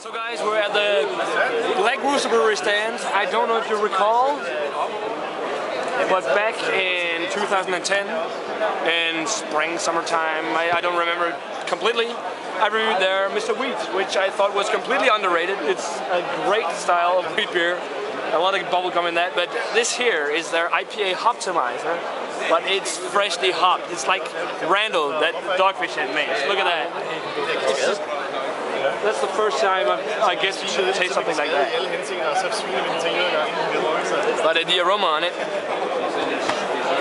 So guys, we're at the Black Rooster brewery stand. I don't know if you recall, but back in 2010, in spring, summertime, I don't remember it completely, I reviewed their Mr. Wheat, which I thought was completely underrated. It's a great style of wheat beer. A lot of bubblegum in that, but this here is their IPA Hoptimizer, but it's freshly hopped. It's like Randall, that Dogfish Head makes. Look at that. It's just, that's the first time I guess you should taste something like that. But the aroma on it,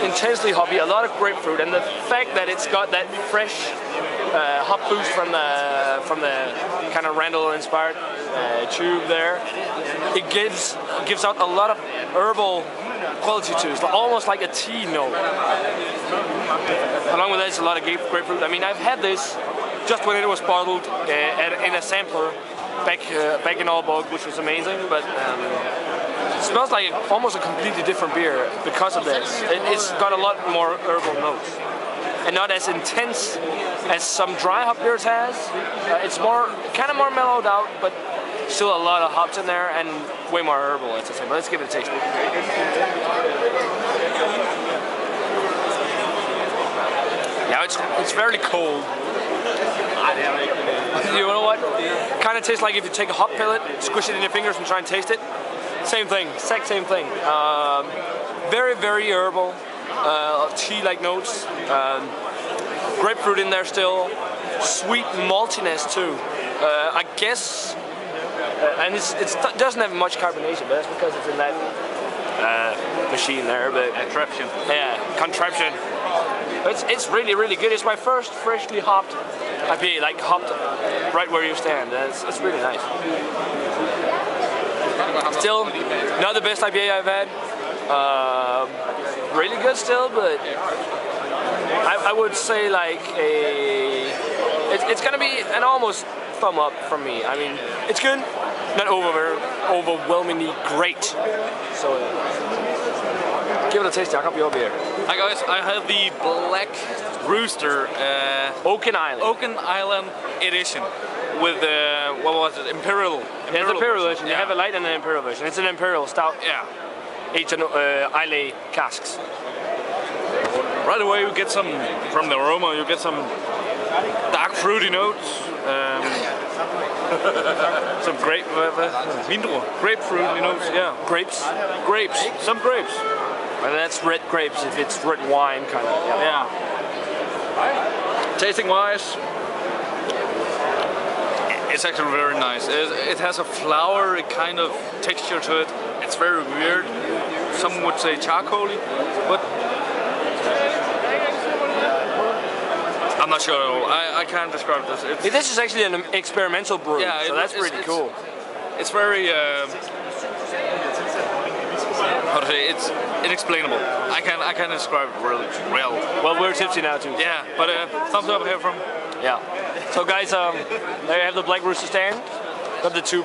intensely hoppy, a lot of grapefruit, and the fact that it's got that fresh hop boost from the kind of Randall-inspired tube there, it gives out a lot of herbal quality to it, almost like a tea note. Along with that, it's a lot of grapefruit. I mean, I've had this just when it was bottled in a sampler back in Aalborg, which was amazing, but it smells like almost a completely different beer because of this. It's got a lot more herbal notes, and not as intense as some dry hop beers has. It's kind of more mellowed out, but still a lot of hops in there and way more herbal at the same. But let's give it a taste. Now it's fairly cold. You know what? Kind of tastes like if you take a hop pellet, squish it in your fingers and try and taste it. Same thing, exact same thing. Very, very herbal, tea-like notes. Grapefruit in there still. Sweet maltiness too. I guess, and it doesn't have much carbonation, but that's because it's in that machine there. But contraption. Yeah, contraption. It's really, really good. It's my first freshly hopped IPA, like hopped right where you stand. It's really nice. Still, not the best IPA I've had. Really good still, but I would say like it's gonna be an almost thumb up from me. I mean, it's good, not overwhelmingly great. So give it a taste, Jacob, your beer. Hi guys, I have the Black Rooster Oaken Island edition with what was it? Imperial. Yeah, it's Imperial version. Yeah. You have a light and an Imperial version. It's an Imperial stout. Yeah. Aged in Islay casks. Right away you get some, from the aroma, you get some dark fruity notes. Some grapefruit notes, yeah. Grapes, some grapes. And that's red grapes if it's red wine kind of. Yeah. Tasting wise, it's actually very nice. It has a flowery kind of texture to it. It's very weird. Some would say charcoaly, but I'm not sure at all. I can't describe this. This is actually an experimental brew, yeah, so that's pretty cool. It's very, how to say, it's inexplainable. I can't describe it really well. Well, we're tipsy now too. Yeah, but thumbs up here from. Yeah. So guys, there you have the Black Rooster stand. Got the two,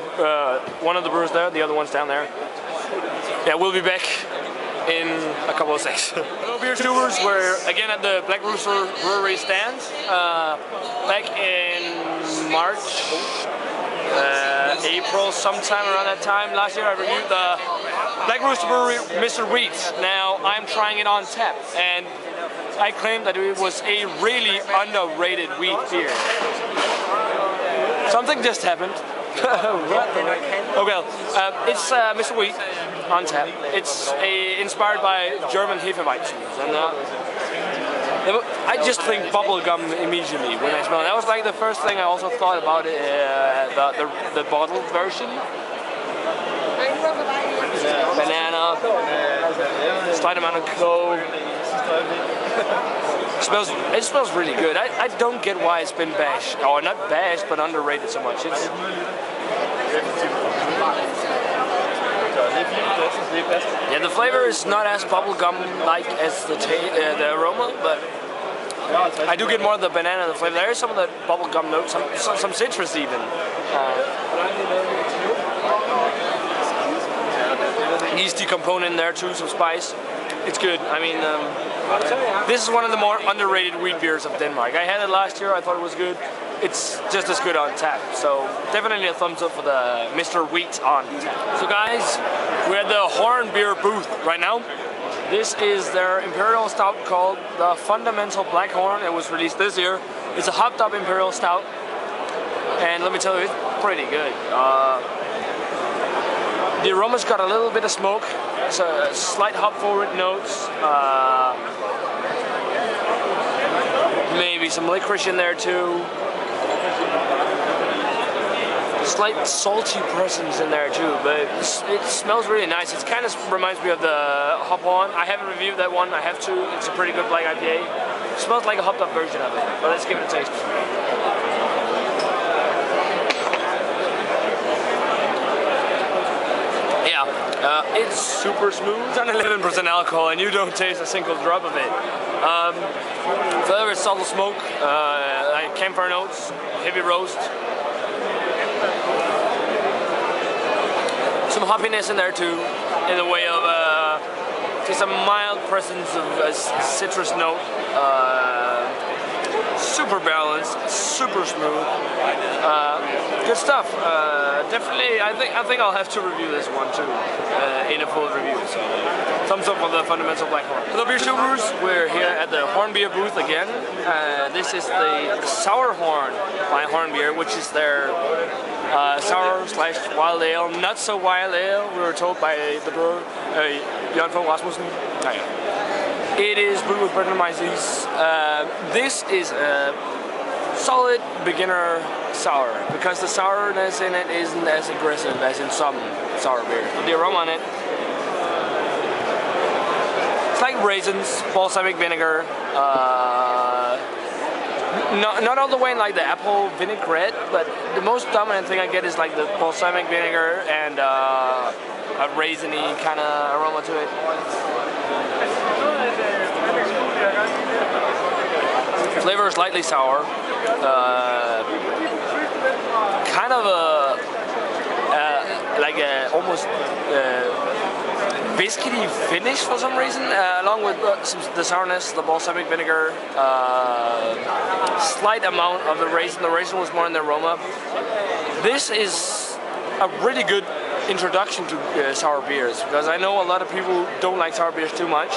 one of the brewers there, the other one's down there. Yeah, we'll be back in a couple of seconds. Hello beer tubers, we're again at the Black Rooster brewery stand. Back in March, April, sometime around that time last year, I reviewed the Black Rooster brewery Mr. Wheat. Now I'm trying it on tap, and I claim that it was a really underrated wheat beer. Something just happened. Oh well, it's Mr. Wheat on tap. It's inspired by German Hefeweizen, and I just think bubblegum immediately when I smell it. That was like the first thing I also thought about it, the bottled version. Banana, slight amount of clove. It smells really good. I don't get why it's been bashed, or not bashed, but underrated so much. Yeah, the flavor is not as bubblegum-like as the aroma, but I do get more of the banana in the flavor. There is some of the bubblegum notes, some citrus even. Yeasty component in there too, some spice. It's good. I mean, this is one of the more underrated wheat beers of Denmark. I had it last year. I thought it was good. It's just as good on tap. So definitely a thumbs up for the Mr. Wheat on tap. So guys, we're at the Horn Beer booth right now. This is their Imperial Stout called the Fundamental Black Horn. It was released this year. It's a hopped up Imperial Stout. And let me tell you, it's pretty good. The aroma's got a little bit of smoke. It's a slight hop forward notes. Maybe some licorice in there too. Slight salty presence in there too, but it smells really nice. It kind of reminds me of the Hop On. I haven't reviewed that one. I have to. It's a pretty good black IPA. It smells like a hopped up version of it, but let's give it a taste. It's super smooth. It's on 11% alcohol, and you don't taste a single drop of it. Flavor is subtle smoke, like campfire notes, heavy roast. Some hoppiness in there too, in the way of just a mild presence of a citrus note. Super balanced, super smooth. Good stuff. Definitely, I think I'll have to review this one too in a full review. So, thumbs up for the Fundamental Black Horn. Hello beer tubers, we're here at the Horn Beer booth again. This is the Sour Horn by Horn Beer, which is their sour/wild ale, not so wild ale. We were told by the brewer, Jan van Rasmussen. It is brewed with Brettanomyces. This is a solid beginner sour because the sourness in it isn't as aggressive as in some sour beer. The aroma on it, it's like raisins, balsamic vinegar. Not all the way in like the apple vinaigrette, but the most dominant thing I get is like the balsamic vinegar and a raisiny kind of aroma to it. Flavor is slightly sour, kind of like a almost biscuity finish for some reason, along with the sourness, the balsamic vinegar, slight amount of the raisin. The raisin was more in the aroma. This is a really good introduction to sour beers because I know a lot of people don't like sour beers too much.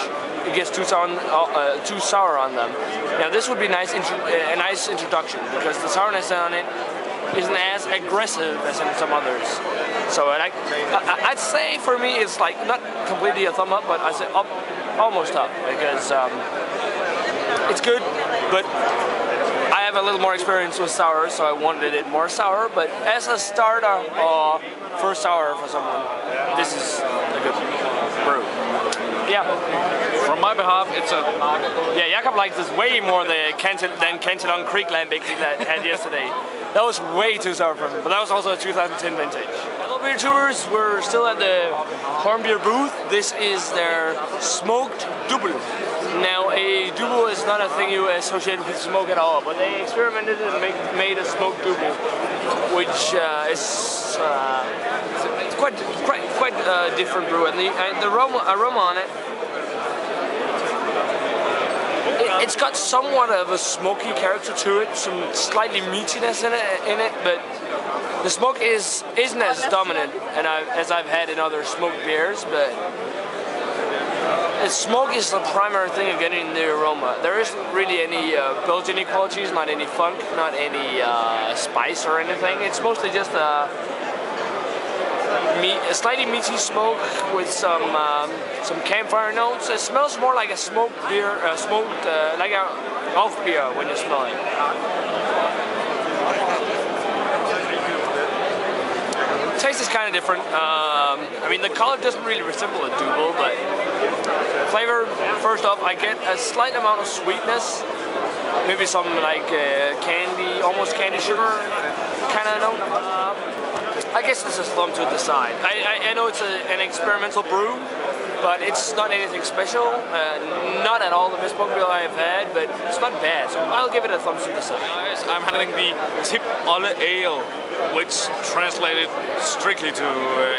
It gets too sour on them. Now this would be a nice introduction because the sourness on it isn't as aggressive as in some others. So I'd say for me it's like not completely a thumb up, but I say up, almost up because it's good, but I have a little more experience with sour, so I wanted it more sour. But as a starter or first sour for someone, this is a good brew. Yeah. From my behalf, it's a... Yeah, Jakob likes this way more than Cantillon Creek Lambic that I had yesterday. That was way too sour for me, but that was also a 2010 vintage. Hello beer tours, we're still at the Horn Beer booth. This is their smoked dubbel. Now a dubbel is not a thing you associate with smoke at all, but they experimented and made a smoked dubbel, which is quite different brew. And the aroma on it, it's got somewhat of a smoky character to it, some slightly meatiness in it, but the smoke isn't as dominant as I've had in other smoked beers, but smoke is the primary thing of getting the aroma. There isn't really any Belgian qualities, not any funk, not any spice or anything. It's mostly just a slightly meaty smoke with some campfire notes. It smells more like a smoked beer, like a off beer when you smell it. Taste is kind of different. I mean, the color doesn't really resemble a dubbel, but flavor, first off, I get a slight amount of sweetness. Maybe some like candy, almost candy sugar kind of note. I guess this is thumb to the side. I know it's an experimental brew, but it's not anything special. Not at all the best beer I have had, but it's not bad. So I'll give it a thumb to the side. Guys, I'm having the Tip Olle Ale, which translated strictly to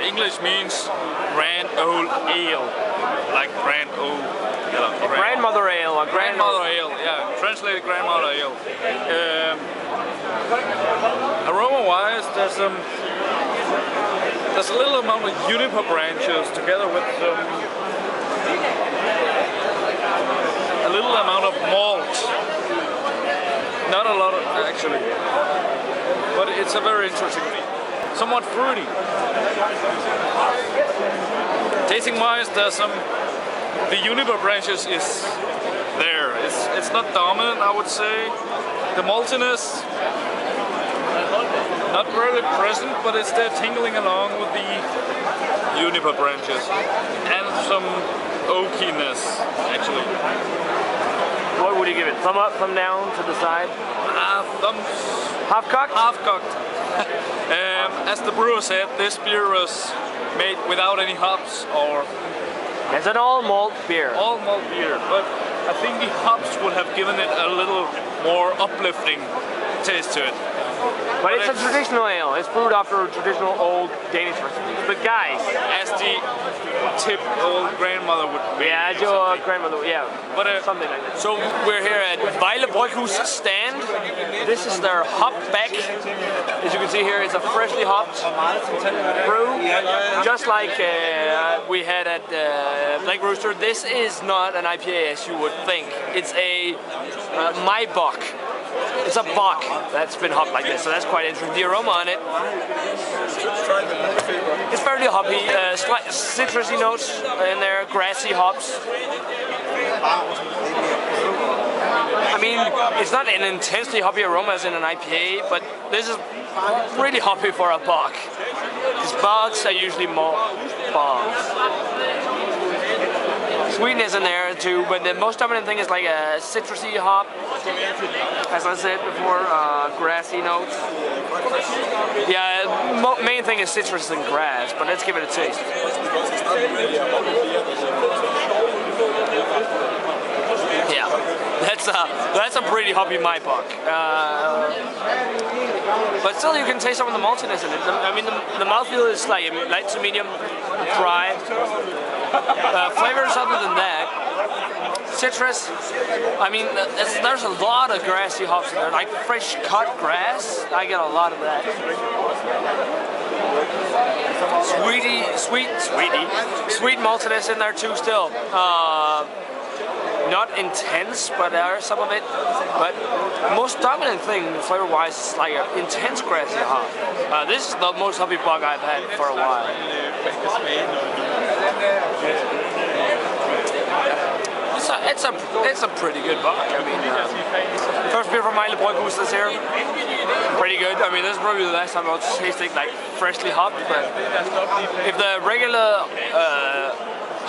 English means Grand Old Ale. like Grandmother ale or grandmother ale, yeah, translated grandmother ale. Aroma-wise, there's a little amount of juniper branches together with a little amount of malt. Not a lot, actually, but it's a very interesting, somewhat fruity. Tasting-wise, there's the juniper branches is there. It's not dominant, I would say. The maltiness, not really present, but it's there tingling along with the juniper branches and some oakiness, actually. What would you give it? Thumb up, thumb down, to the side? Thumbs. Half cocked? Half cocked. As the brewer said, this beer was made without any hops or... It's an all malt beer. All malt beer, but I think the hops would have given it a little more uplifting taste to it. But it's a traditional ale. It's brewed after traditional old Danish recipes. But guys, as the tip old grandmother would be. Yeah, your grandmother, yeah. But something like that. So we're here at Vejle Bryghus stand. This is their hop back. As you can see here, it's a freshly hopped brew. Just like we had at Black Rooster. This is not an IPA as you would think. It's a Maibock. It's a bock that's been hopped like this, so that's quite interesting. The aroma on it, it's fairly hoppy, slight citrusy notes in there, grassy hops. I mean, it's not an intensely hoppy aroma as in an IPA, but this is really hoppy for a bock. Because bocks are usually more bombs. Sweetness in there too, but the most dominant thing is like a citrusy hop. As I said before, grassy notes. Yeah, main thing is citrus and grass, but let's give it a taste. Yeah, that's a pretty hoppy Maibock. But still, you can taste some of the maltiness in it. I mean, the mouthfeel is like light to medium dry. Flavors other than that, citrus. I mean, there's a lot of grassy hops in there, like fresh cut grass. I get a lot of that. Sweet maltiness in there too. Still, not intense, but there are some of it. But most dominant thing, flavor-wise, is like an intense grassy hop. This is the most hoppy bock I've had for a while. It's a pretty good bock. I mean, first beer from Vejle Bryghus this year, pretty good. I mean, this is probably the last time I'll taste it like freshly hopped. But if the regular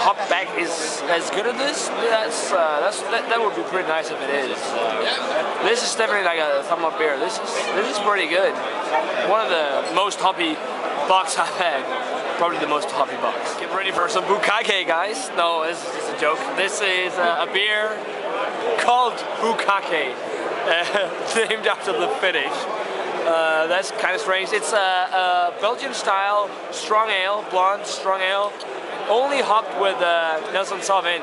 hop back is as good as this, that would be pretty nice if it is. This is definitely like a thumb up beer. This is pretty good. One of the most hoppy bocks I've had. Probably the most hoppy box. Get ready for some bukkake, guys. No, this is just a joke. This is a beer called bukkake, named after the Finnish. That's kind of strange. It's a Belgian-style strong ale, blonde strong ale, only hopped with Nelson Sauvin.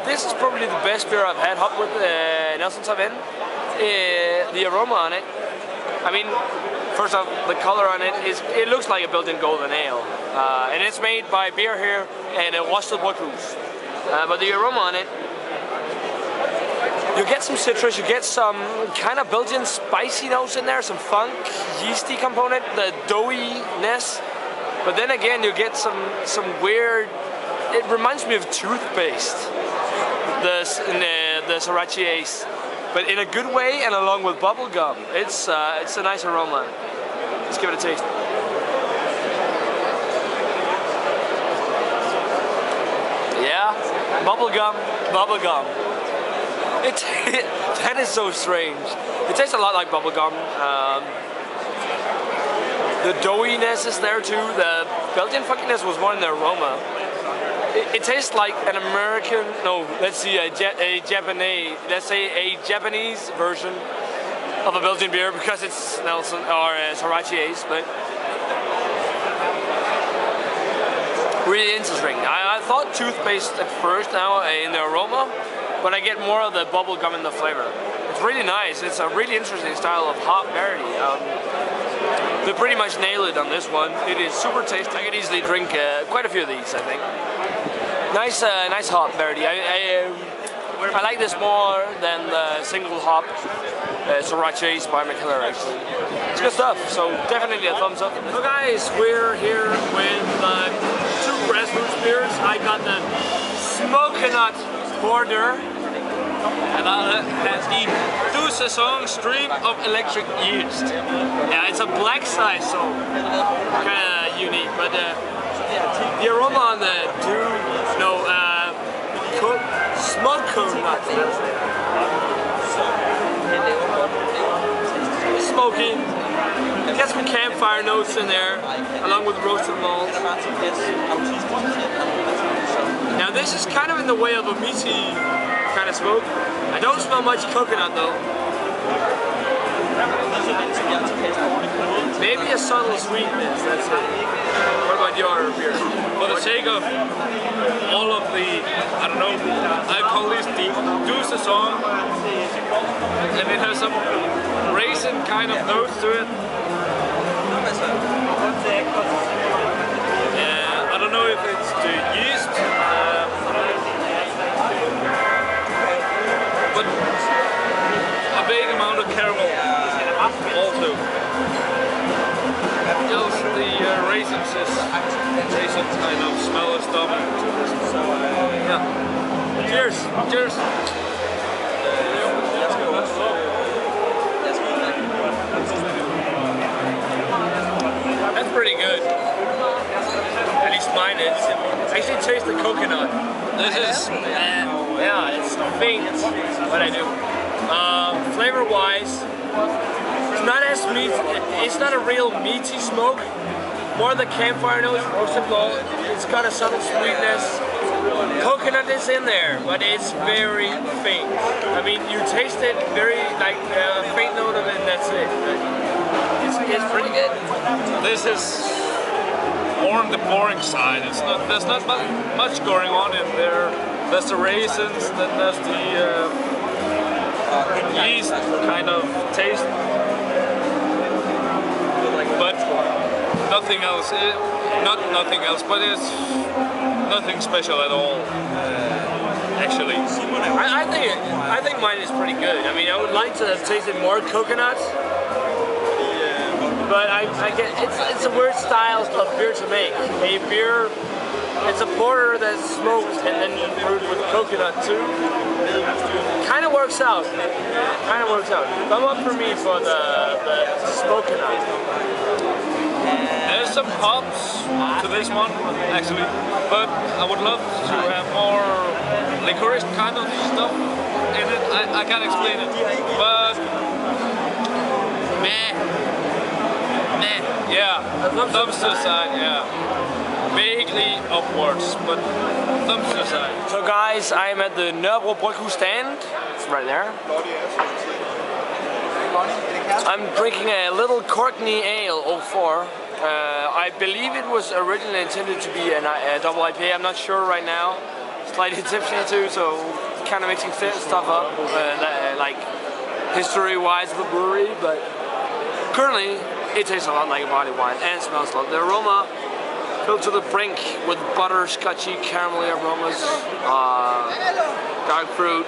This is probably the best beer I've had hopped with Nelson Sauvin. The aroma on it, I mean, first off, the color on it looks like a built-in golden ale. And it's made by beer here and Rooster Bryghus. But the aroma on it, you get some citrus, you get some kind of built-in spicy notes in there, some funk, yeasty component, the doughiness. But then again, you get some weird, it reminds me of toothpaste, the Sriracha Ace. But in a good way and along with bubble gum. It's a nice aroma. Let's give it a taste. Yeah, bubble gum. That is so strange. It tastes a lot like bubble gum. The doughiness is there too. The Belgian funkiness was more in the aroma. It tastes like an American, no, let's see, a Japanese, let's say a Japanese version of a Belgian beer because it's Nelson or Sriracha Ace, but really interesting. I thought toothpaste at first now in the aroma, but I get more of the bubble gum in the flavor. It's really nice. It's a really interesting style of hop variety. They pretty much nail it on this one. It is super tasty. I could easily drink quite a few of these, I think. Nice, nice hop variety. I like this more than the single hop Sriracha by McKellar, actually. It's good stuff, so definitely a thumbs up. So guys, we're here with 2 grassroots beers. I got the Smokenut Porter. And that has the 2 Saison Stream of Electric Yeast. Yeah, it's a black size, so kind of unique. But the aroma on the smoked coconut. Smoky. Get some campfire notes in there, along with roasted malt. Now this is kind of in the way of a meaty kind of smoke. I don't smell much coconut though. Maybe a subtle sweetness, that's it. What about your beer? For the sake of all of the, I don't know, I call this the Deux Saison, and it has some raisin kind of notes to it. I don't know if it's the yeast, but a big amount of caramel also. Just the raisins kind of smell is dominant. Yeah. Cheers! Cheers! That's pretty good. At least mine is. I actually taste the coconut. This is, yeah, it's faint, but I do. Flavor-wise, it's not as meat. It's not a real meaty smoke. More the campfire notes, roasted malt. It's got a subtle sweetness. Coconut is in there, but it's very faint. I mean, you taste it very like a faint note of it, and that's it. It's pretty good. This is more on the boring side. There's not much going on in there. There's the raisins, then there's the yeast kind of taste, but nothing else. Not nothing else, but it's nothing special at all. Actually, I think mine is pretty good. I mean, I would like to have tasted more coconuts, but I get it's a weird style of beer to make. A beer, it's a porter that's smoked and then brewed with coconut too. Kind of works out. Kind of works out. Thumb up for me for the smoking nut. There's some hops to this one, actually, but I would love to have more licorice kind of stuff in it. I can't explain it, but meh. Yeah, thumbs to the side, yeah. Vaguely upwards, but thumbs to the side. So guys, I am at the Nørrebro Bryghus stand. It's right there. I'm drinking a little Courtney Ale 04. I believe it was originally intended to be a double IPA. I'm not sure right now. Slightly tipsy too, so kind of mixing stuff up, like history-wise of the brewery. But currently, it tastes a lot like a barley wine and smells a lot. The aroma filled to the brink with butterscotchy, caramelly aromas, dark fruit.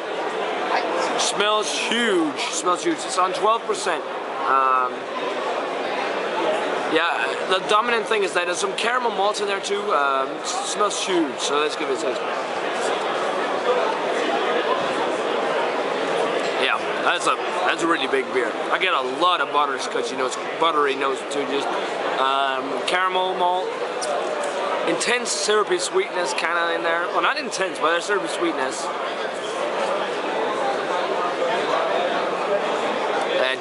Smells huge. Smells huge. It's on 12%. Yeah, the dominant thing is that there's some caramel malts in there too. Smells huge. So let's give it a taste. Yeah, that's a really big beer. I get a lot of butterscotchy notes, buttery notes too. Just caramel malt, intense syrupy sweetness kind of in there. Well, not intense, but there's syrupy sweetness.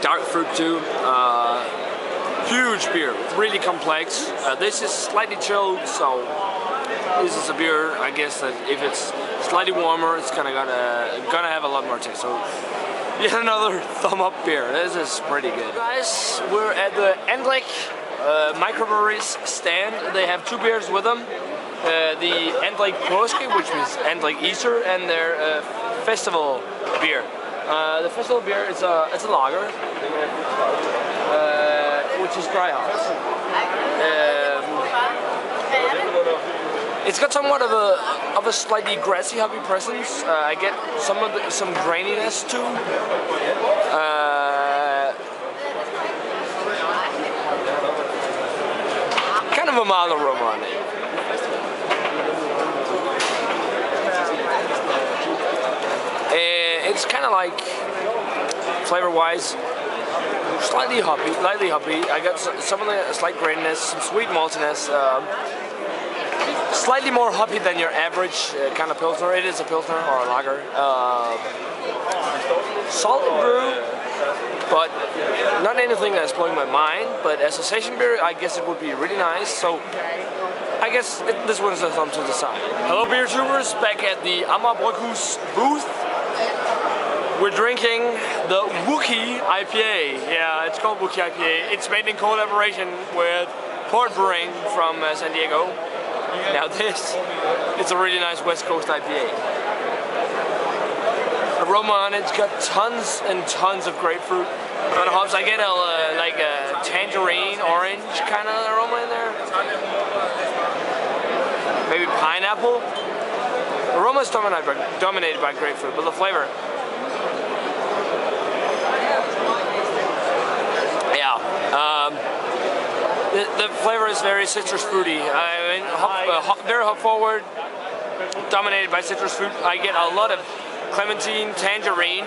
Dark fruit too. Huge beer, really complex. This is slightly chilled, so this is a beer. I guess that if it's slightly warmer, it's gonna have a lot more taste. So yet another thumb up beer. This is pretty good. Guys, we're at the Endlich microbreweries stand. They have two beers with them. the Endlich Påske, which means Endlich Easter, and their festival beer. The festival beer is it's a lager, which is dry hops. It's got somewhat of a slightly grassy hoppy presence. I get some graininess too. Kind of a mild aroma on it. It's kind of like, flavor-wise, lightly hoppy. I got some of the slight graininess, some sweet maltiness. Slightly more hoppy than your average kind of pilsner. It is a pilsner or a lager. Solid brew, but not anything that's blowing my mind. But as a session beer, I guess it would be really nice. So I guess this one's a thumb to the side. Hello, beer tubers! Back at the Amager Bryghus booth. We're drinking the Wookie IPA. Yeah, it's called Wookie IPA. It's made in collaboration with Port Brewing from San Diego. Now this, it's a really nice West Coast IPA. Aroma on it's got tons and tons of grapefruit. On the hops, I get like a tangerine, orange kind of aroma in there. Maybe pineapple. The aroma is dominated by grapefruit, but the flavor. The flavor is very citrus fruity. I mean, very hop forward, dominated by citrus fruit. I get a lot of clementine, tangerine,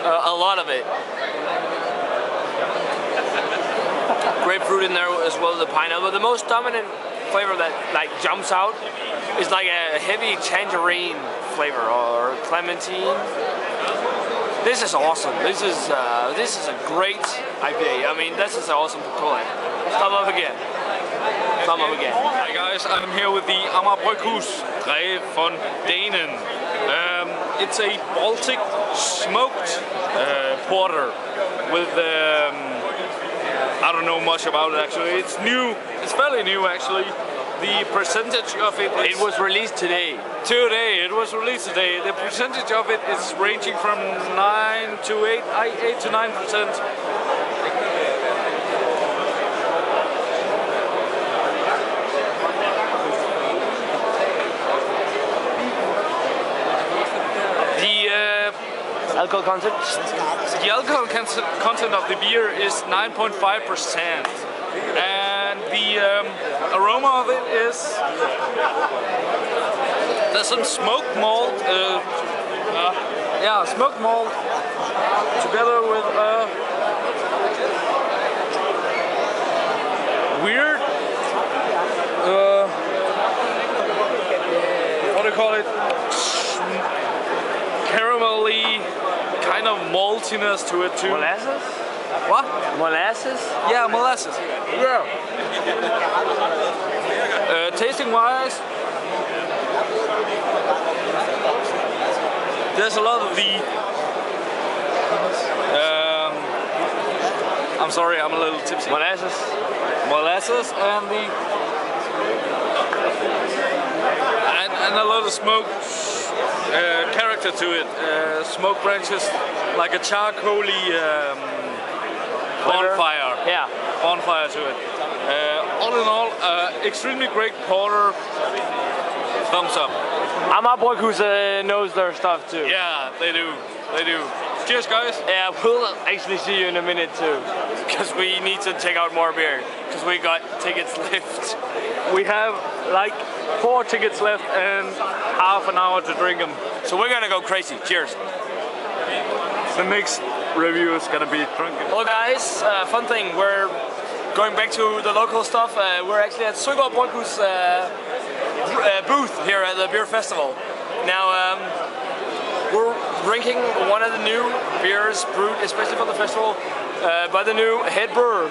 a lot of it. Grapefruit in there as well as the pineapple. The most dominant flavor that like jumps out is like a heavy tangerine flavor or clementine. This is awesome. This is a great IPA. I mean, this is awesome to pull in. Thumb up again. Thumb up again. Hi guys, I'm here with the Amager Bryghus von Dänen. It's a Baltic smoked porter with I don't know much about it actually. It's new. It's fairly new actually. The percentage of it is... It was released today. It was released today. The percentage of it is ranging from 9 to 8 to 9%. Alcohol content? The alcohol content of the beer is 9.5%. And the aroma of it is, there's some smoked malt, smoked malt together with weird, what do you call it, caramelly kind of maltiness to it too. Molasses? What? Molasses? Yeah, molasses. Yeah. Tasting wise, there's a lot of the. I'm sorry, I'm a little tipsy. Molasses, and the and a lot of smoke character to it. Smoke branches, like a charcoaly. Bonfire. Yeah. Bonfire to it. All in all, extremely great porter. Thumbs up. Amager Bryghus knows their stuff too. Yeah, they do. They do. Cheers, guys. Yeah, we'll actually see you in a minute too, because we need to check out more beer, because we got tickets left. We have like 4 tickets left and half an hour to drink them. So we're gonna go crazy. Cheers. The next review is gonna be drunken. Hello guys, fun thing, we're going back to the local stuff. We're actually at Rur Bryghus booth here at the beer festival. Now we're drinking one of the new beers brewed especially for the festival by the new head brewer.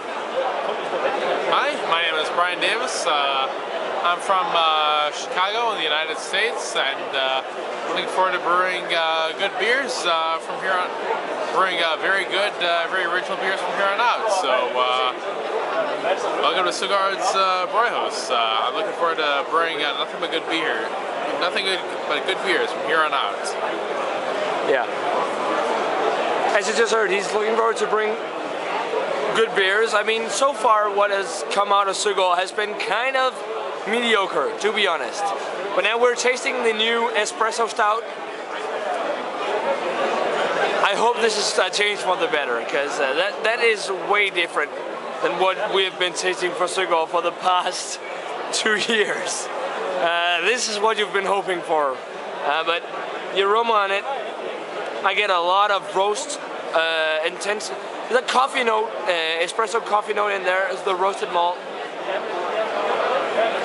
Hi, my name is Brian Davis. I'm from Chicago in the United States, and looking forward to brewing good beers from here on. Brewing very good, very original beers from here on out. So Welcome to Sugard's Brewhouse. I'm looking forward to brewing nothing but good beer. Nothing good but good beers from here on out. Yeah. As you just heard, he's looking forward to bring good beers. I mean, so far what has come out of Sugard has been kind of mediocre, to be honest. But now we're tasting the new espresso stout. I hope this is a change for the better, because that is way different than what we've been tasting for Sugard for the past 2 years. This is what you've been hoping for, but the aroma on it, I get a lot of roast, intense, the coffee note, espresso coffee note in there is the roasted malt.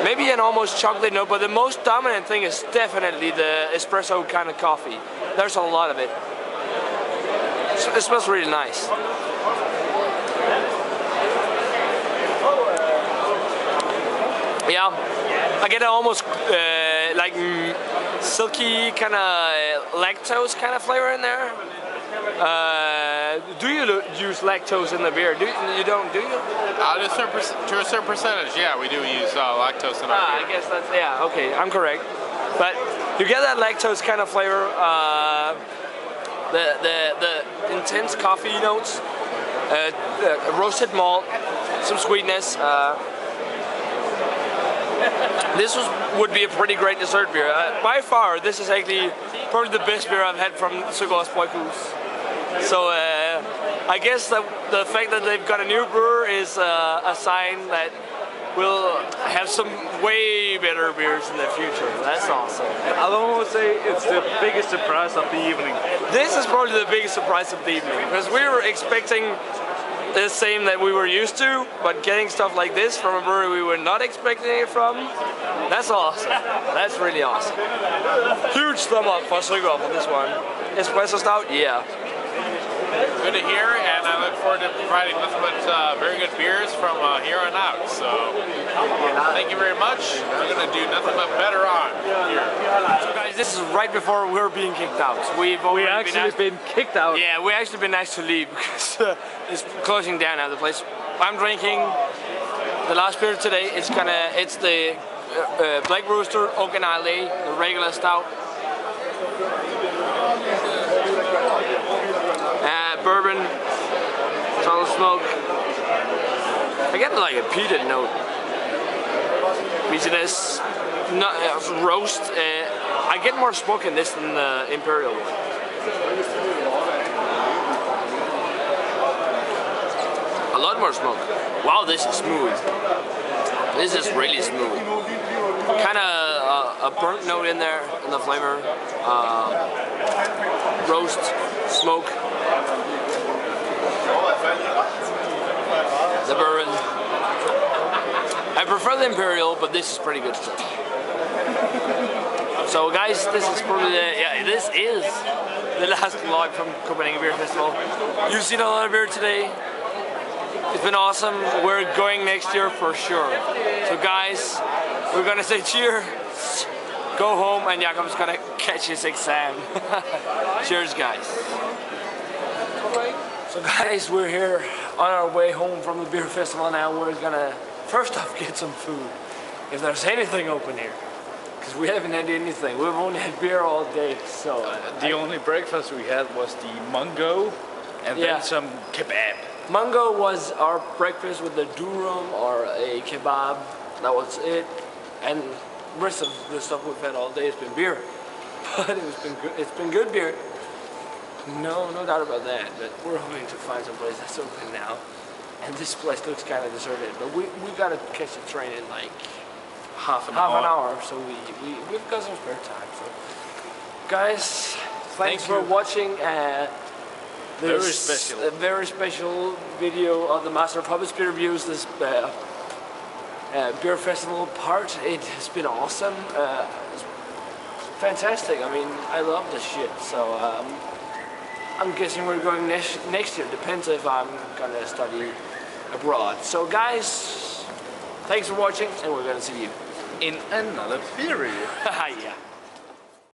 Maybe an almost chocolate note, but the most dominant thing is definitely the espresso kind of coffee. There's a lot of it. It smells really nice. Yeah, I get an almost like silky kind of lactose kind of flavor in there. Do you use lactose in the beer? You don't, do you? To a certain percentage, yeah, we do use lactose in our beer. I guess that's, yeah, okay, I'm correct. But you get that lactose kind of flavor, the intense coffee notes, roasted malt, some sweetness. This would be a pretty great dessert beer. By far, this is actually probably the best beer I've had from Sugard's Bryghus. So I guess that the fact that they've got a new brewer is a sign that we'll have some way better beers in the future. That's awesome. I'll almost say it's the biggest surprise of the evening. This is probably the biggest surprise of the evening, because we were expecting the same that we were used to, but getting stuff like this from a brewery we were not expecting it from, that's awesome. That's really awesome. Huge thumb up for Sugard for this one. Espresso stout, yeah. Good to hear, and I look forward to providing nothing but very good beers from here on out. So, thank you very much. We're going to do nothing but better on here. So guys, this is right before we're being kicked out. We actually been kicked out. Yeah, we actually been asked to leave because it's closing down now, the place. I'm drinking the last beer today. It's the Black Rooster Oak and Ale, the regular stout. Bourbon, solid smoke. I get like a peated note. Peatiness, roast. I get more smoke in this than the Imperial one. A lot more smoke. Wow, this is smooth. This is really smooth. Kind of a burnt note in there in the flavor. Roast, smoke. The bourbon. I prefer the Imperial, but this is pretty good stuff. So guys, this is probably this is the last vlog from Copenhagen Beer Festival. You've seen a lot of beer today. It's been awesome. We're going next year for sure. So guys, we're gonna say cheers, go home, and Jakob's gonna catch his exam. Cheers, guys. So guys, we're here on our way home from the beer festival now. We're gonna first off get some food, if there's anything open here, because we haven't had anything. We've only had beer all day, so. The only breakfast we had was the mungo and then some kebab. Mungo was our breakfast with the durum or a kebab. That was it, and the rest of the stuff we've had all day has been beer. But it's been good beer. No doubt about that, but we're hoping to find some place that's open now. And this place looks kind of deserted, but we gotta catch the train in like half an hour. So we've got some spare time. So guys, thanks for watching this very special video of the Master of Hoppets beer reviews. This beer festival part. It has been awesome. It's fantastic. I mean, I love this shit. So. I'm guessing we're going next year. Depends if I'm gonna study abroad. So guys, thanks for watching, and we're gonna see you in another beer review. Yeah.